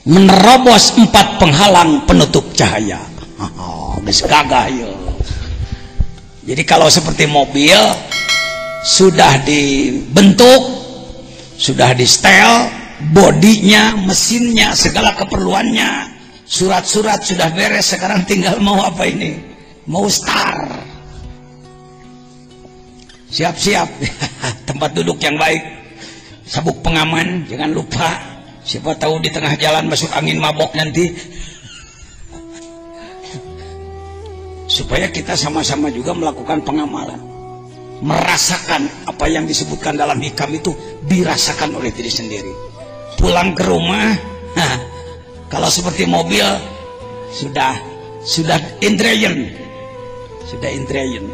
menerobos 4 penghalang penutup cahaya. Geus gagah ya. Jadi kalau seperti mobil sudah dibentuk, sudah di setel, bodinya, mesinnya, segala keperluannya, surat-surat sudah beres, sekarang tinggal mau apa ini? Mau start. Siap-siap. Tempat duduk yang baik, sabuk pengaman jangan lupa, siapa tahu di tengah jalan masuk angin mabok nanti. Supaya kita sama-sama juga melakukan pengamalan, merasakan apa yang disebutkan dalam hikam itu dirasakan oleh diri sendiri. Pulang ke rumah, kalau seperti mobil sudah indrayan, sudah indrayan.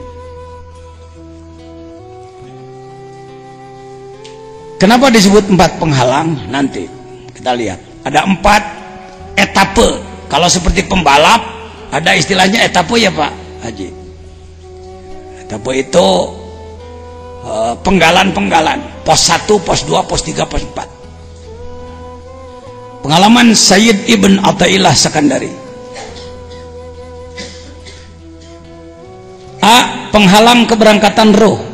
Kenapa disebut 4 penghalang? Nanti kita lihat. Ada 4 etape. Kalau seperti pembalap, ada istilahnya etape ya Pak Haji. Etape itu penggalan-penggalan. Pos 1, pos 2, pos 3, pos 4. Pengalaman Sayyid Ibn Athaillah Sakandari. A. Penghalang keberangkatan roh.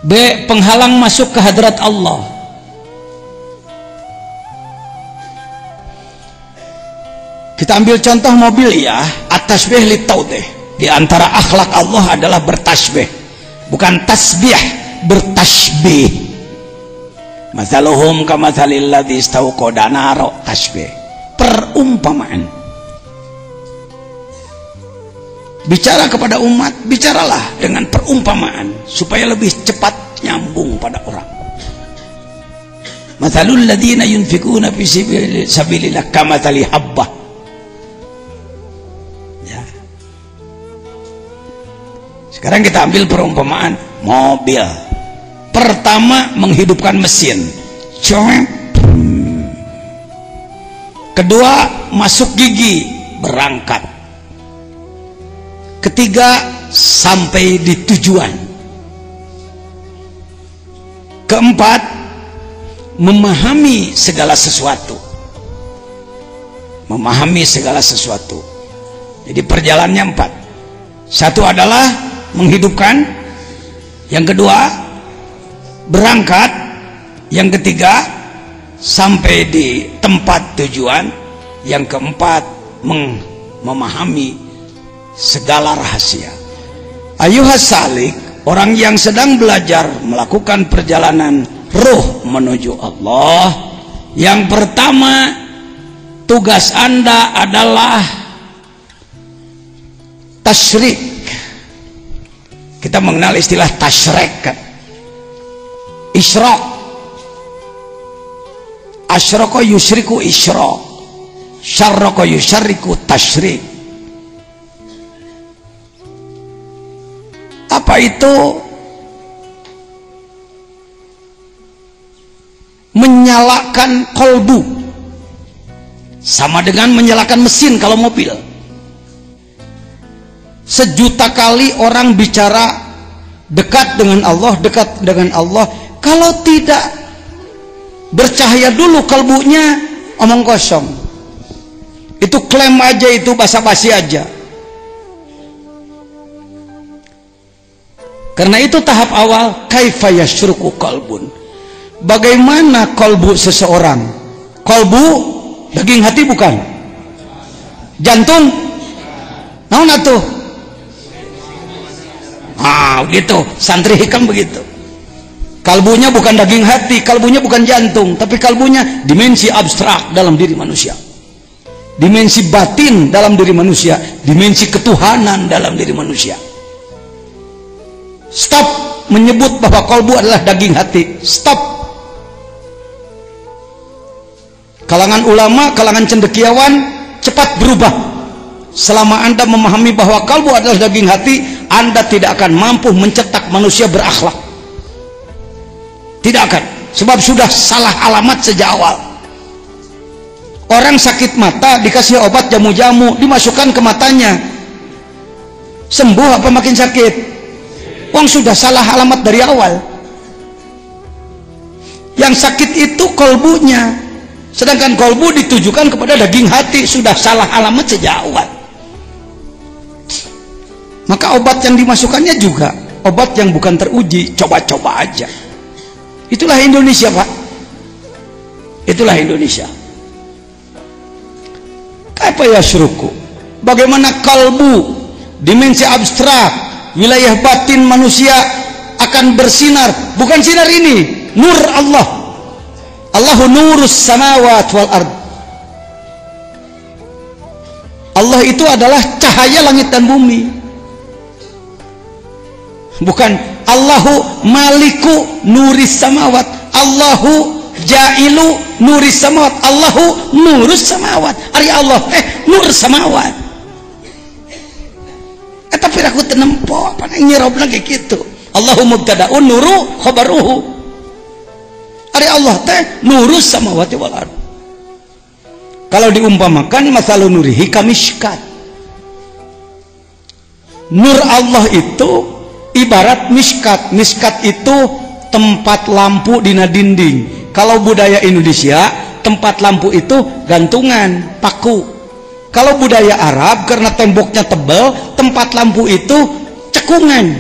B. Penghalang masuk ke hadrat Allah. Kita ambil contoh mobil ya, at-tasbih lit-taudih. Di antara akhlak Allah adalah bertasbih, bukan tasbih, bertasbih. Mathaluhum kamathalil ladzi istauqada naro, tasbih, perumpamaan. Bicara kepada umat, bicaralah dengan perumpamaan supaya lebih cepat nyambung pada orang. Mathalul ladzina yunfikuna fi sabilillah kamathali habbah. Ya. Sekarang kita ambil perumpamaan mobil. Pertama, menghidupkan mesin. Kedua, masuk gigi, berangkat. Ketiga, sampai di tujuan. Keempat, memahami segala sesuatu. Memahami segala sesuatu. Jadi perjalanannya 4. Satu adalah menghidupkan. Yang kedua, berangkat. Yang ketiga, sampai di tempat tujuan. Yang keempat, memahami segala rahasia. Ayuhas salik, orang yang sedang belajar melakukan perjalanan ruh menuju Allah, yang pertama tugas Anda adalah tasyrik. Kita mengenal istilah tasyrik kan? Isyraq. Asyraka yusyriku isyraq, syarraka yusyarriku tasyrik. Apa itu? Menyalakan kolbu, sama dengan menyalakan mesin kalau mobil. Sejuta kali orang bicara dekat dengan Allah, dekat dengan Allah, kalau tidak bercahaya dulu kolbunya, omong kosong. Itu klaim aja, itu basa-basi aja. Karena itu tahap awal, kaifa yasyruku qalbun. Bagaimana kolbu seseorang? Kolbu daging hati bukan? Jantung? Naon atuh? Begitu. Santri hikam begitu. Kalbunya bukan daging hati, kalbunya bukan jantung, tapi kalbunya dimensi abstrak dalam diri manusia. Dimensi batin dalam diri manusia, dimensi ketuhanan dalam diri manusia. Stop menyebut bahwa kolbu adalah daging hati. Stop. Kalangan ulama, kalangan cendekiawan cepat berubah. Selama Anda memahami bahwa kalbu adalah daging hati, Anda tidak akan mampu mencetak manusia berakhlak. Tidak akan. Sebab sudah salah alamat sejak awal. Orang sakit mata dikasih obat jamu-jamu, dimasukkan ke matanya, sembuh apa makin sakit? Wong sudah salah alamat dari awal. Yang sakit itu kolbunya, sedangkan kolbu ditujukan kepada daging hati. Sudah salah alamat sejak awal. Maka obat yang dimasukkannya juga obat yang bukan teruji, coba-coba aja. Itulah Indonesia, Pak. Itulah Indonesia. Kaifa yasruku, bagaimana kalbu, dimensi abstrak, wilayah batin manusia akan bersinar. Bukan sinar ini, nur Allah. Allahu nurus samawat wal ard. Allah itu adalah cahaya langit dan bumi. Bukan Allahu maliku nuris samawat, Allahu jailu nuris samawat, Allahu nurus samawat. Ari Allah nur samawat. Tapi aku tenempo apa nyirob lagi gitu. Allahu mubtada'un nuru khabaruhu. Ari Allah teh nurus samawati wal ard. Kalau diumpamakan masalu nurihi kamishkat. Nur Allah itu ibarat miskat. Miskat itu tempat lampu dina dinding. Kalau budaya Indonesia, tempat lampu itu gantungan, paku. Kalau budaya Arab, karena temboknya tebal, tempat lampu itu cekungan.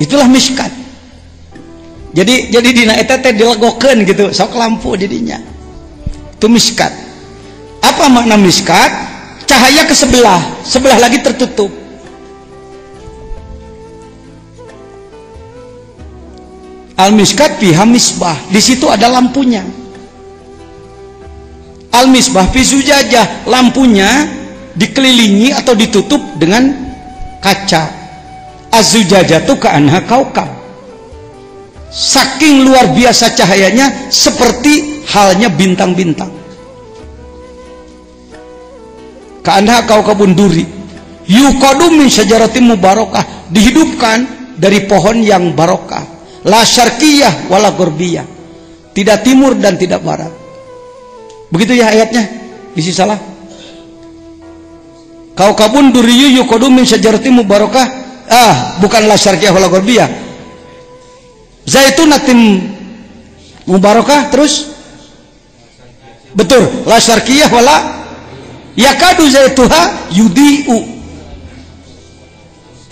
Itulah miskat. Jadi dina eta teh dilegokeun gitu, sok lampu jadinya. Itu miskat. Apa makna miskat? Cahaya ke sebelah, sebelah lagi tertutup. Al-miskat fiha misbah, di situ ada lampunya. Al-misbah fi zujajah, lampunya dikelilingi atau ditutup dengan kaca. Az-zujajah itu ka'anha kaukab. Saking luar biasa cahayanya, seperti halnya bintang-bintang. Ka'anha kaukabun duri. Yuqadu min syajaratin mubarakah, dihidupkan dari pohon yang barokah. La syarqiyah wala gurbiyah, tidak timur dan tidak barat. Begitu ya ayatnya, isi salah. Kaukabun duriyyu yuqadu min syajaratin mubarakah, bukan la syarqiyah wala gurbiyah. Zaitunatin mubarakah, terus betul, la syarqiyah wala yakadu zaituha yudi'u.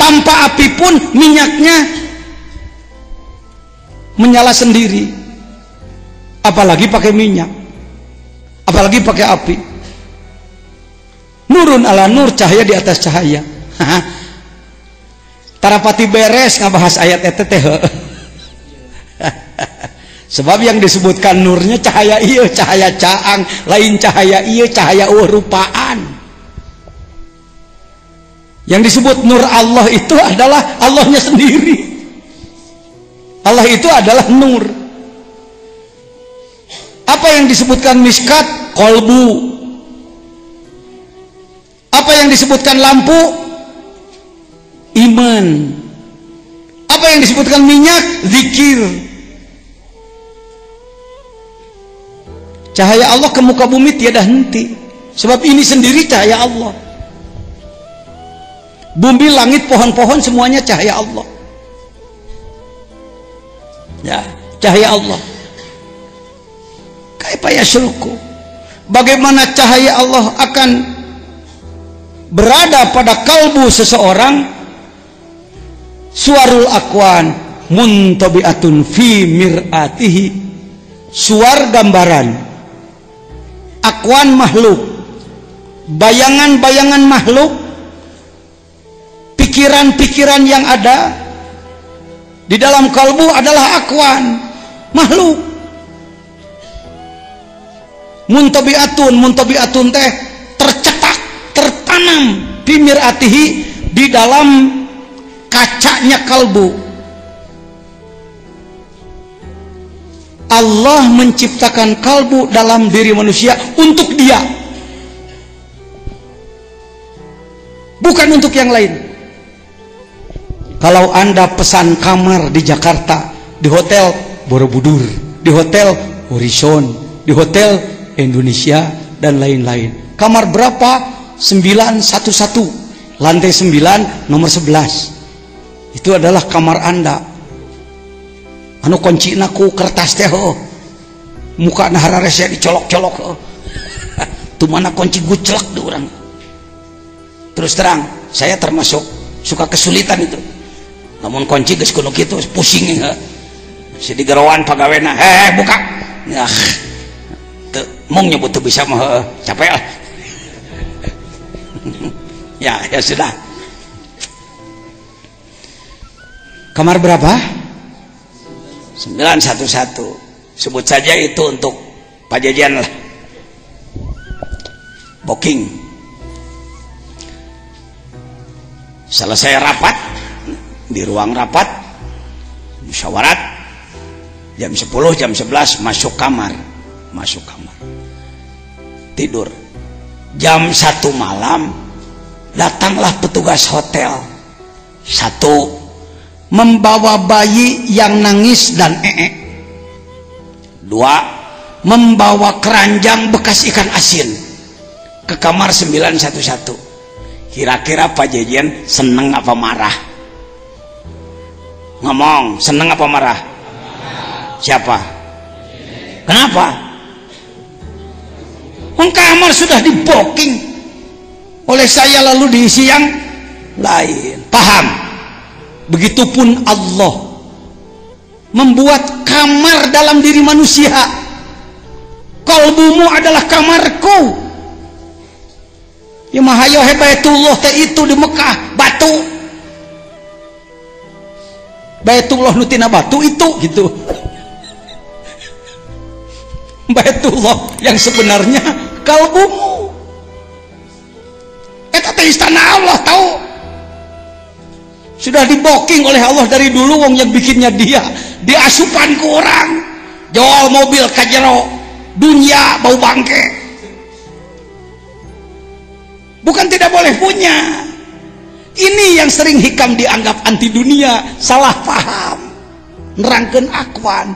Tanpa api pun minyaknya menyala sendiri, apalagi pakai minyak, apalagi pakai api. Nurun ala nur, cahaya di atas cahaya. Tarapati beres ngabahas ayat eta teh. Sebab yang disebutkan nurnya cahaya iya, cahaya caang, lain cahaya iya, cahaya rupaan. Yang disebut nur Allah itu adalah Allahnya sendiri. Allah itu adalah nur. Apa yang disebutkan miskat? Kolbu. Apa yang disebutkan lampu? Iman. Apa yang disebutkan minyak? Zikir. Cahaya Allah ke muka bumi tiada henti. Sebab ini sendiri cahaya Allah. Bumi, langit, pohon-pohon semuanya cahaya Allah. Ya, cahaya Allah. Kaifa yasruku, bagaimana cahaya Allah akan berada pada kalbu seseorang? Suwarul akwan muntabi'atun fi mir'atihi. Suar gambaran, akwan makhluk, bayangan-bayangan makhluk, pikiran-pikiran yang ada di dalam kalbu adalah akwan, makhluk. Muntabi'atun teh tercetak, tertanam fi mir'atihi, di dalam kacanya kalbu. Allah menciptakan kalbu dalam diri manusia untuk dia, bukan untuk yang lain. Kalau Anda pesan kamar di Jakarta, di hotel Borobudur, di hotel Horizon, di hotel Indonesia, dan lain-lain. Kamar berapa? 911, lantai 9, nomor 11. Itu adalah kamar Anda. anu kuncina ku kertas teh muka hararese dicolok-colok tuh mana kunci gucelak di orang. Terus terang saya termasuk suka kesulitan itu, namun kunci geus kuno kitu pusing si digerawan pagawena buka ya teu mung nyebut teu bisa mah capek lah. ya sudah. Kamar berapa? 911. Sebut saja itu untuk Pak Jajan lah, booking. Selesai rapat di ruang rapat musyawarat jam 10 jam 11 masuk kamar tidur. Jam 1 malam datanglah petugas hotel, 1 membawa bayi yang nangis dan 2 membawa keranjang bekas ikan asin ke kamar 911. Kira-kira Pak Jejen seneng apa marah? Ngomong, seneng apa marah? Siapa? Kenapa? Kamar sudah di booking oleh saya lalu diisi yang lain. Paham? Begitupun Allah membuat kamar dalam diri manusia. Kalbumu adalah kamarku. Ya mahayo Baitullah teh itu di Mekah batu. Baitullah nutina batu itu gitu. Baitullah yang sebenarnya kalbumu. Eta teh istana Allah tahu. Sudah diboking oleh Allah dari dulu, wong yang bikinnya dia. Diasupan ke orang. Jual mobil kajero dunia bau bangke. Bukan tidak boleh punya. Ini yang sering hikam dianggap anti dunia, salah paham. Nerangkeun akwan.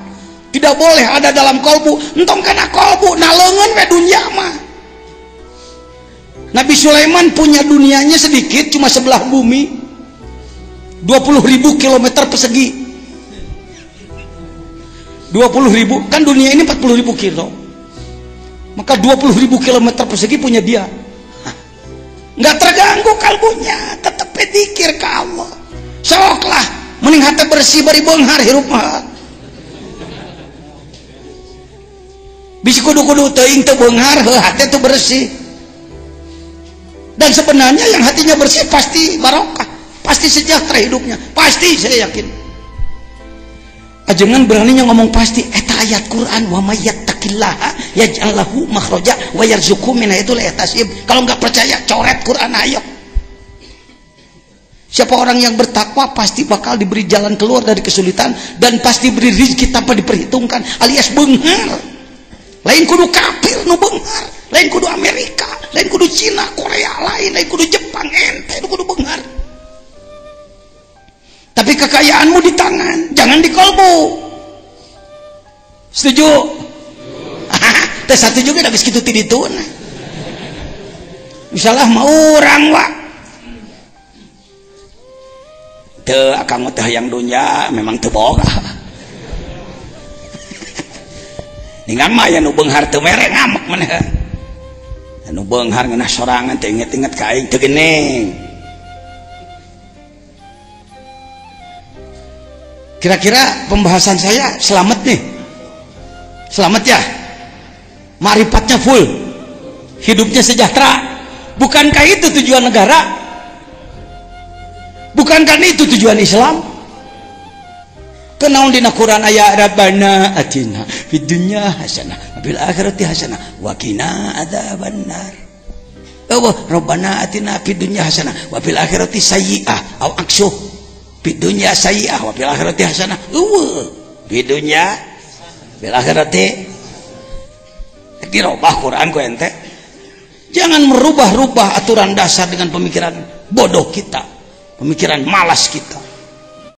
Tidak boleh ada dalam kolbu. Entong kana kolbu naleungeun we dunia mah. Nabi Sulaiman punya dunianya sedikit, cuma sebelah bumi. 20.000 kilometer persegi. 20.000 kan dunia ini 40.000 kilo. Maka 20.000 kilometer persegi punya dia. Nggak terganggu kalbunya, tetap pedikir ke Allah. Soklah mending hati bersih bari beunghar hirup mah. Bisi kudu-kudu teuing teu beunghar, hati itu bersih. Dan sebenarnya yang hatinya bersih pasti barokah, pasti sejahtera hidupnya, pasti, saya yakin. Ajengan beraninya ngomong pasti. Eta ayat Quran, wa may yattaqillaha yaj'al lahu makhraja wa yarzuqhu min haitsu la yahtasib. Kalau nggak percaya coret Quran ayo. Siapa orang yang bertakwa pasti bakal diberi jalan keluar dari kesulitan dan pasti beri rezeki tanpa diperhitungkan, alias beunghar. Lain kudu kafir nu beunghar, lain kudu Amerika, lain kudu Cina, Korea, lain kudu Jepang, ente kudu beunghar. Tapi kekayaanmu di tangan, jangan di kolbu. Setuju? Teh satu juga dah kitu ti ditu. Misalnya mau orang wa. Teu akang teh yang dunya memang teu boga. Ningan mah aya nu beunghar teu mere ngamek maneh. Anu beunghar ngeunah sorangan teh inget-inget ka aing teu geuning. Kira-kira pembahasan saya selamat nih, selamat ya, marifatnya full, hidupnya sejahtera. Bukankah itu tujuan negara? Bukankah itu tujuan Islam? Kenaun dina Quran aya Rabbana atina fid dunya hasanah wa fil akhirati hasanah wa qina adzabannar. Rabbana atina fid dunya hasanah wa fil akhirati sayyi'ah aw aksuh. Bidunya sayyi'ah wa fil akhirati hasanah. Bidunya bil akhirati. Dirubah Quran ku ente. Jangan merubah-rubah aturan dasar dengan pemikiran bodoh kita, pemikiran malas kita.